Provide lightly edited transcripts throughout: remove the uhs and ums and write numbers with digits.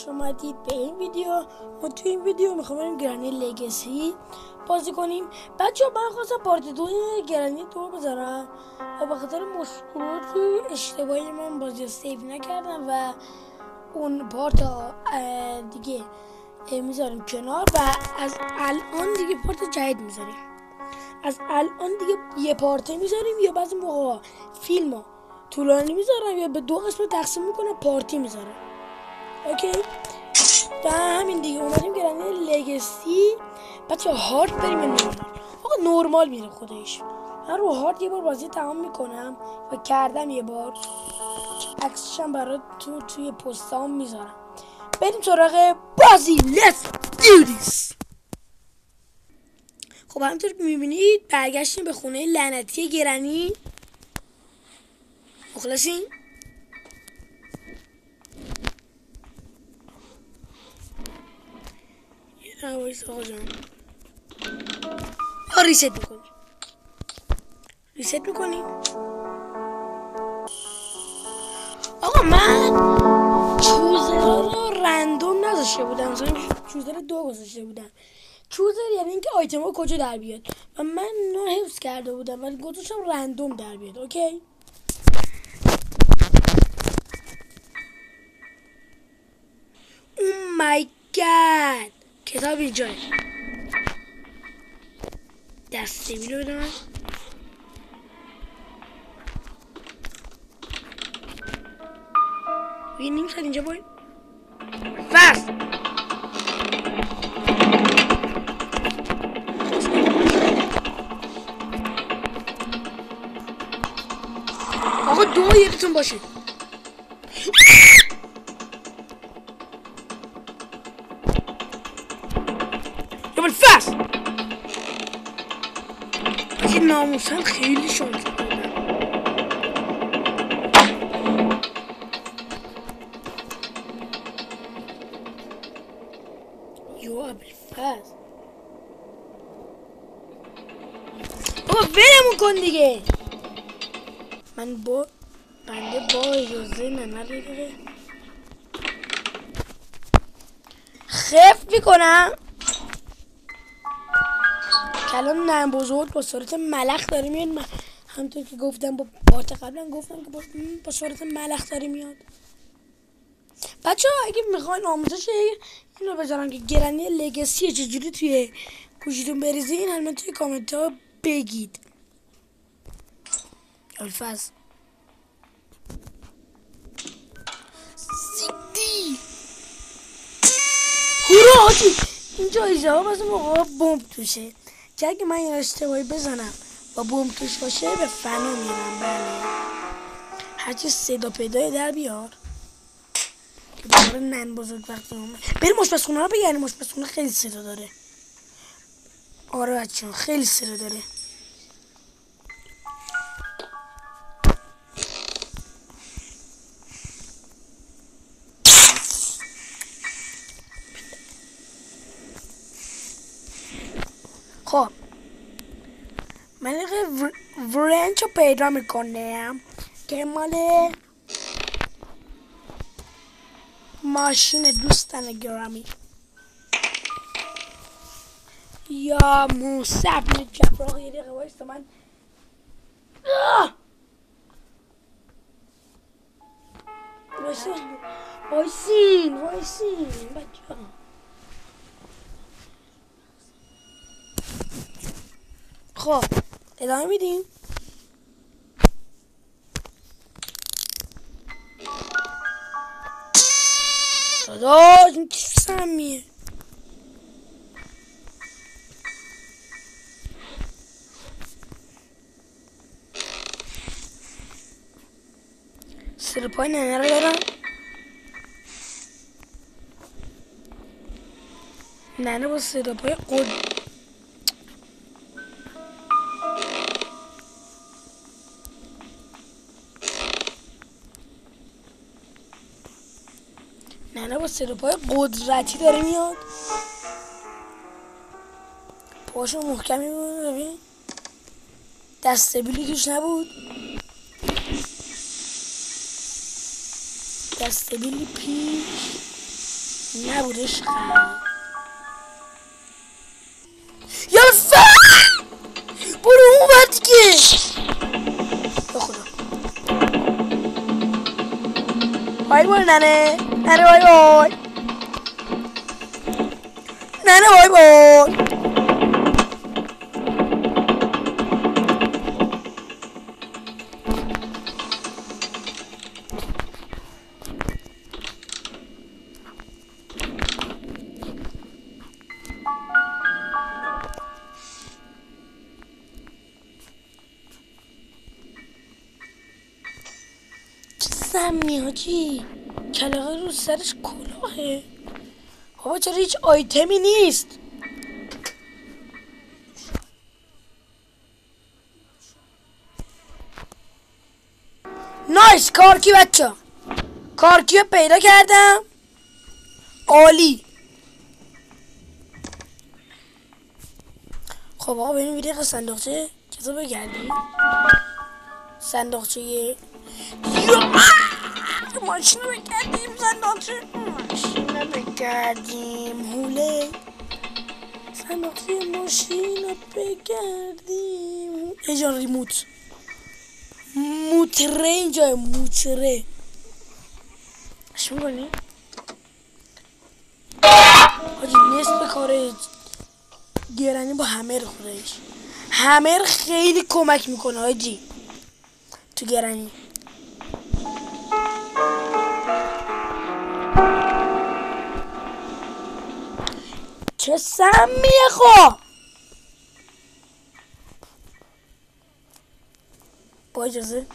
خوش اومدید به این ویدیو. ما تو این ویدیو میخوام بریم گرانی لگسی بازی کنیم. بچه‌ها من خواستم پارت 2 گرانی 2 بذارم و به خاطر مشکلات اشتباهی من بازی رو سیو نکردم و اون پارت دیگه میذاریم کنار و از الان دیگه پارت جدید میذاریم. از الان دیگه یه پارت میذاریم یا بعضی موقع فیلمو طولانی میذارم یا به 2 قسمت تقسیم میکنم پارتی میذارم. اوکی در همین دیگه اومدیم گرانی لگسی. بچه هارد بریم نورمال. آقا نورمال میره خودش. من رو هارد یه بار بازی تمام میکنم و کردم یه بار عکسشم برای توی پستام میذارم. بریم سراغ بازی. Let's do this. خب همونطور که میبینید برگشتیم به خونه لعنتی گرانی. مخلصین؟ یه نوایست آقا جان ریست میکنیم. آقا من چوزر رو رندوم نذاشته بودم، مثلا چوزر 2 گذاشته بودم. چوزر یعنی اینکه آیتم ها کجا در بیاد و من اینو حفظ کرده بودم ولی گذاشتم رندوم در بیاد. اوکی او مای گاد کتاب اینجاه. دسته بیلو بده من. یه نیم ساعت اینجا باید فست. آقا 2 یکتون باشه. یا بل فست. بچه ناموسن خیلی شانس دادم. یا بل فست. بابا ولمون کن دیگه. بنده با اجازه ننه خف میکنم که الان نم بزرگ با صورت ملخ داره میاد. همونطور که گفتم با پارت قبلا گفتم که با صورت ملخ داره میاد. بچه ها اگه میخواین آموزش این رو بذارم که گرانی لگسی چجوری توی گوشیتون بریزین حتما توی کامنت ها بگید. الفاظ سیدی هورا حاجی اینجا ایزا باز موقع بومب توشه که اگه من این اشتباهی بزنم و بومب توش باشه به فنا میرم. بله هرچی صدا پیدای در بیار که دوباره نن بزرگ وقتی اومد. بریم مشپسخونه رو بگردیم. مشپسخونه خیلی صدا داره. آره بچه خیلی صدا داره. خب من یه ورنچ رو پیدا میکنم که مال ماشین دوستان گرامی یا موسی بن جعفر. یه دقیقه وایستا من وایسین بچه ها. خب ادامه میدیم. داداش این چی سمیه؟ سرپای ننه رو دارم. ننه با سرپای ننه با سرپای قدرتی داره میاد. پاشو محکمی بود. ببین دسته بیلی توش نبود. دستبیلی پیش نبودش یا برو اون ور دیگه. بخدا بای بای ننه بای بای ننه بای بای. سمی حاجی کلاغه رو سرش کلاهه. بابا چرا هیچ آیتمی نیست؟ نایس کارکی بچه، کارکی رو پیدا کردم. عالی. خب آقا بریم ویدیو صندوقچه کسا بگردیم. صندوقچه ماشین رو بگردیم. صندوقچه ماشین رو بگردیم. هوله صندوقچه ماشین رو بگردیم. اینجا ریموت موتره، اینجا موتره اش میکنی حاجی. نصف کار گرانی با همر خودش. همر خیلی کمک میکنه حاجی تو گرانی. چه سمیه خو با اجازه.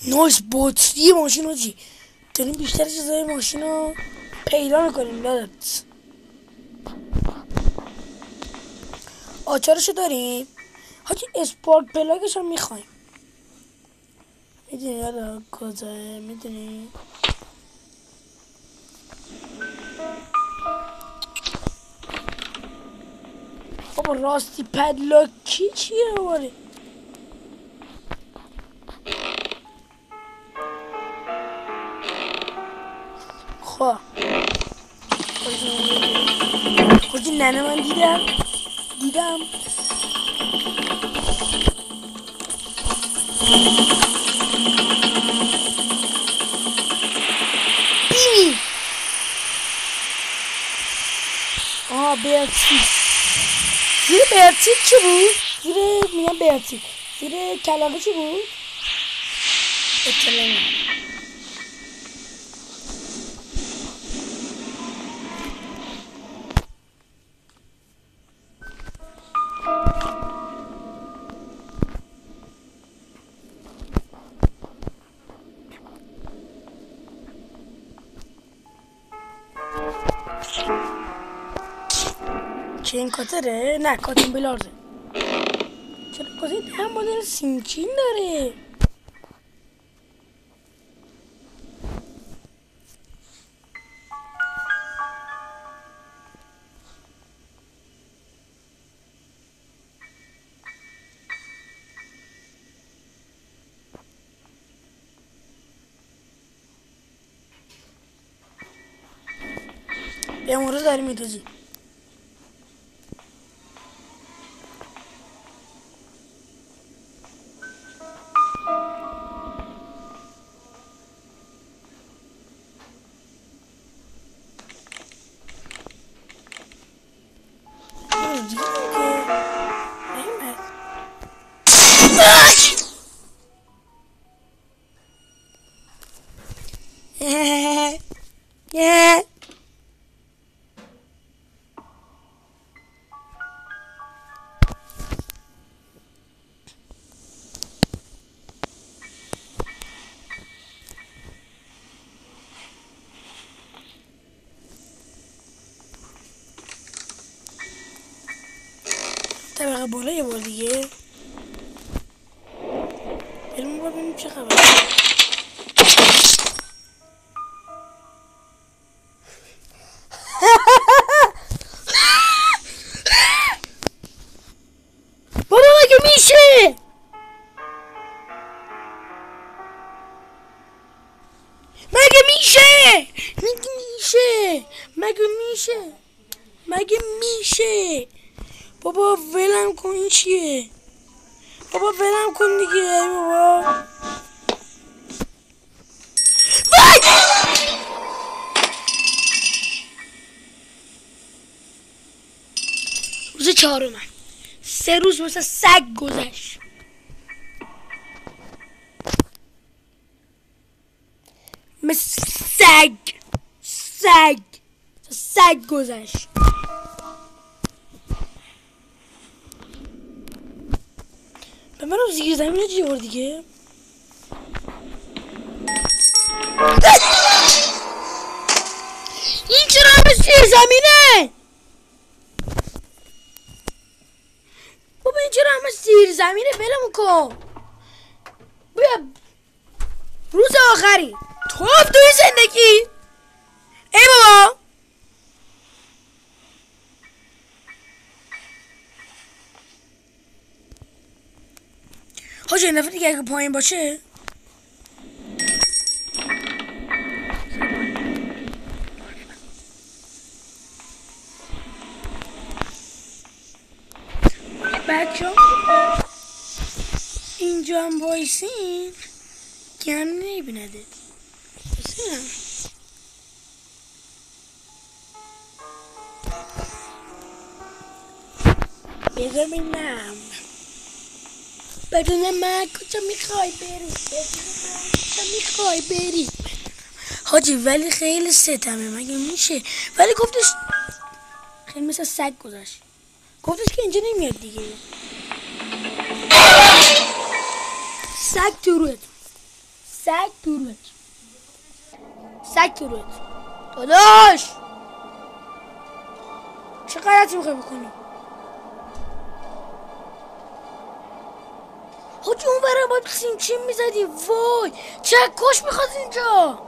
نایس بطری ماشین حاجی. داریم بیشتر چیزای ماشین رو پیدا میکنیم. دادت آچارشو داریم حاجی. اسپارک پلاگش هم میخوایم. میدونی یادا کجاه؟ میدونی بابا راستی پدلاکی چیه باره؟ خواه حاجی ننه من دیدم بیمی. آها برسی. زیر برسی چی بود؟ زیر میگم برسی زیر کلاغه چی بود؟ اطلاع چه این کاتره؟ نه کاتون بلارده. چرا کاتر هم مدل سینچین داره؟ یه مورد داری میدوزی. طبقه بالا یه بار دیگه بریم بار ببینیم چه خبره. بابا مگه میشه؟ مگه میشه؟ مگه میشه؟ بابا ولم کن. این چیه؟ بابا ولم کن دیگه. ای بابا وای! روز 4 3 روز مثل سگ گذشت. مثل سگ گذشت. به منم زیر زمین جیور دیگه. این چرا همه زیر زمینه؟ بابا این چرا همه زیر زمینه؟ ولمون کن. بیا روز آخری توی زندگی. ای بابا حاجی این دفعه دیگه اگه پایین باشه بچه ها اینجا هم بایسین که هم نمیبینده. بذار ببینم بدونم من کجا میخوای بری. حاجی ولی خیلی ستمه. مگه میشه؟ ولی گفتش خیلی مثل سگ گذشت. گفتش که اینجا نمیاد دیگه. سگ تو روت داداش. چه غلطی میخوای بکنی؟ حاجی اون برای باید سینچین میزدی. وای چه کش میخواد اینجا.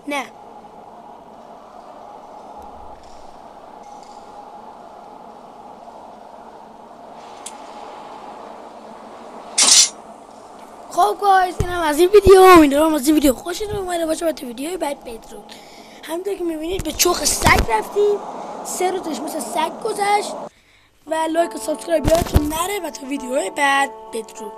نه خب گایز اینم از این ویدیو. امیدوارم از این ویدیو خوشتون اومده باشه. با تو ویدیوی بعد بدرود. همونطور که میبینید به چوخ سگ رفتیم. 3 روزش مثل سگ گذشت. و لایک و سابسکرایب یادتون نره. و تا ویدیوهای بعد بدرود.